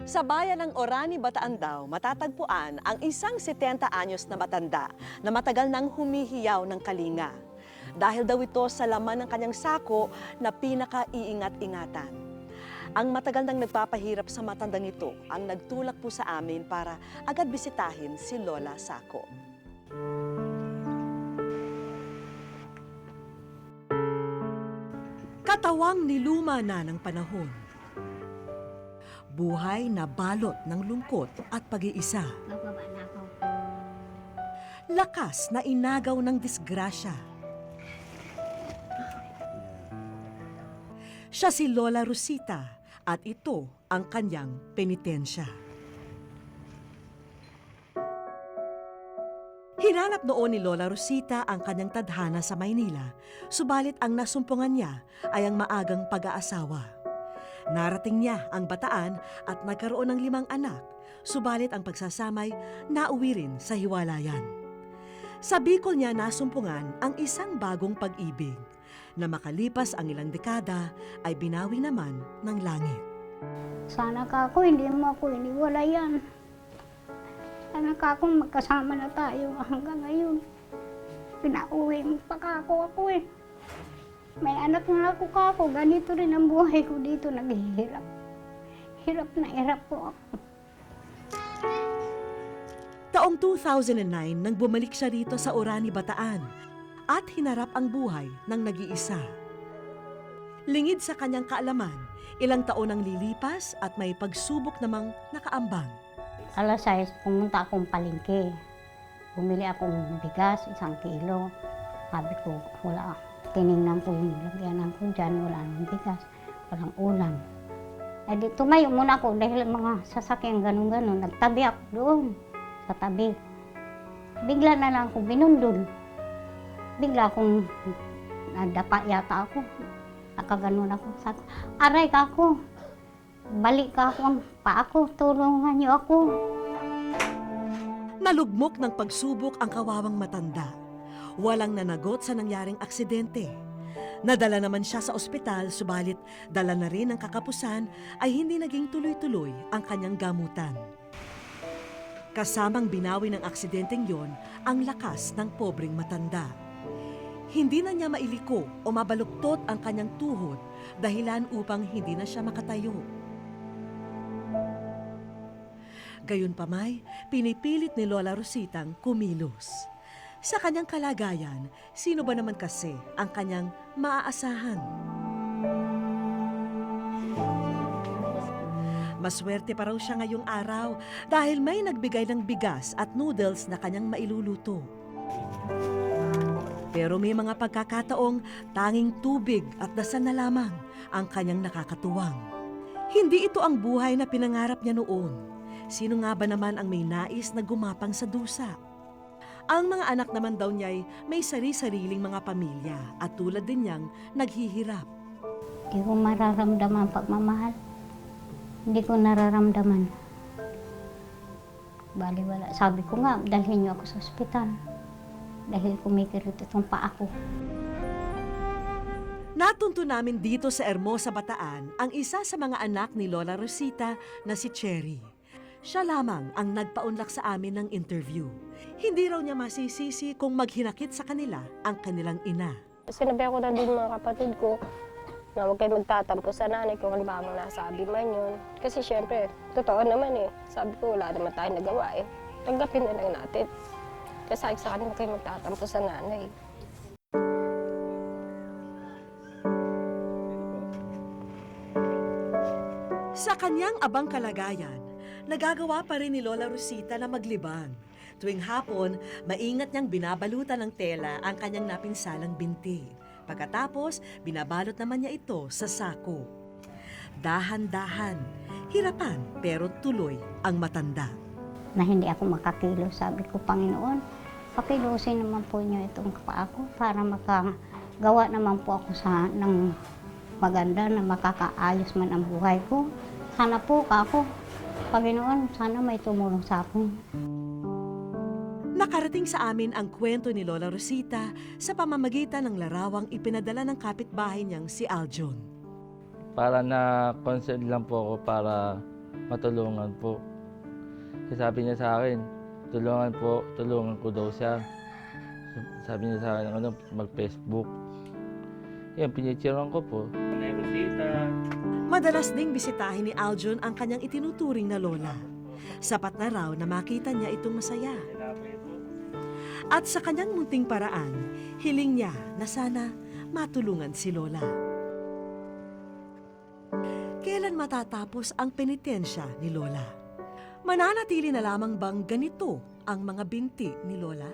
Sa bayan ng Orani, Bataan daw, matatagpuan ang isang 70 anyos na matanda na matagal nang humihiyaw ng kalinga. Dahil daw ito sa laman ng kanyang sako na pinaka-iingat-ingatan. Ang matagal nang nagpapahirap sa matandang ito ang nagtulak po sa amin para agad bisitahin si Lola Sako. Katawang niluma na ng panahon. Buhay na balot ng lungkot at pag-iisa. Bababa na ako. Lakas na inagaw ng disgrasya. Siya si Lola Rosita at ito ang kanyang penitensya. Hinanap noon ni Lola Rosita ang kanyang tadhana sa Maynila, subalit ang nasumpungan niya ay ang maagang pag-aasawa. Narating niya ang Bataan at nagkaroon ng 5 anak, subalit ang pagsasamay nauwi rin sa hiwalayan. Sa Bicol niya nasumpungan ang isang bagong pag-ibig na makalipas ang ilang dekada ay binawi naman ng langit. Sana ka ako, hindi mo ako iniwalayan. Sana ka ako, magkasama na tayo hanggang ngayon. Pinauwi mo pa ka ako eh. May anak na ako, ganito rin ang buhay ko dito, naghihirap. Hirap na hirap po ako. Taong 2009 nang bumalik siya rito sa Orani, Bataan at hinarap ang buhay ng nag-iisa. Lingid sa kanyang kaalaman, ilang taon ang lilipas at may pagsubok namang nakaambang. Alas 6, pumunta akong palengke. Bumili akong bigas, 1 kilo. Sabi ko, wala. Tinignan ko yung lagyanan ko dyan, wala nang bigas, walang ulam. Eh di tumayo muna ako dahil mga sasakyan ganun-ganun. Nagtabi ako doon, sa tabi. Bigla na lang ako binundol. Bigla akong nadapa yata ako. Nakaganon ako. Sabi ko, aray ka ako. Balik ka ako, pa ako, tulungan niyo ako. Nalugmok ng pagsubok ang kawawang matanda. Walang nanagot sa nangyaring aksidente. Nadala naman siya sa ospital, subalit dala na rin ang kakapusan ay hindi naging tuloy-tuloy ang kanyang gamutan. Kasamang binawi ng aksidenteng yon ang lakas ng pobreng matanda. Hindi na niya mailiko o mabaluktot ang kanyang tuhod, dahilan upang hindi na siya makatayo. Gayunpamay, pinipilit ni Lola Rositang kumilos. Sa kanyang kalagayan, sino ba naman kasi ang kanyang maaasahan? Maswerte pa raw siya ngayong araw dahil may nagbigay ng bigas at noodles na kanyang mailuluto. Pero may mga pagkakataong tanging tubig at dasal na lamang ang kanyang nakakatuwang. Hindi ito ang buhay na pinangarap niya noon. Sino nga ba naman ang may nais na gumapang sa dusa? Ang mga anak naman daw niya'y may sari-sariling mga pamilya at tulad din niyang naghihirap. Hindi ko mararamdaman pagmamahal. Hindi ko nararamdaman. Baliwala. Sabi ko nga, dalhin niyo ako sa ospital. Dahil kumikirot itong paa ko. Natunto namin dito sa Hermosa, Bataan ang isa sa mga anak ni Lola Rosita na si Cherry. Siya lamang ang nagpaunlak sa amin ng interview. Hindi raw niya masisisi kung maghinakit sa kanila ang kanilang ina. Sinabi ako na din mga kapatid ko na huwag kayo magtatampo sa nanay kung halimbawa nasabi man yun. Kasi syempre, totoo naman eh. Sabi ko, wala naman tayong nagawa eh. Tanggapin na lang natin. Kasi sabi sa kanila, huwag kayo magtatampo sa nanay. Sa kanyang abang kalagayan, nagagawa pa rin ni Lola Rosita na maglibang. Tuwing hapon, maingat niyang binabalutan ng tela ang kanyang napinsalang binti. Pagkatapos, binabalot naman niya ito sa sako. Dahan-dahan, hirapan pero tuloy ang matanda. Na hindi ako makakilos, sabi ko, Panginoon, pakilusin naman po niyo itong paa ko para makagawa naman po ako ng maganda na makakaayos man ang buhay ko. Sana po ako, Panginoon, sana may tumulong sa akin. Nakarating sa amin ang kwento ni Lola Rosita sa pamamagitan ng larawang ipinadala ng kapitbahay niyang si Aljon. para na concern lang po ako para matulungan po. Kasi sabi niya sa akin, tulungan ko daw siya. Sabi niya sa akin, mag-Facebook. Yan, pinitsuran ko po. Madalas ding bisitahin ni Aljon ang kanyang itinuturing na lola. Sapat na raw na makita niya itong masaya. At sa kanyang munting paraan, hiling niya na sana matulungan si lola. Kailan matatapos ang penitensya ni lola? Mananatili na lamang bang ganito ang mga binti ni lola?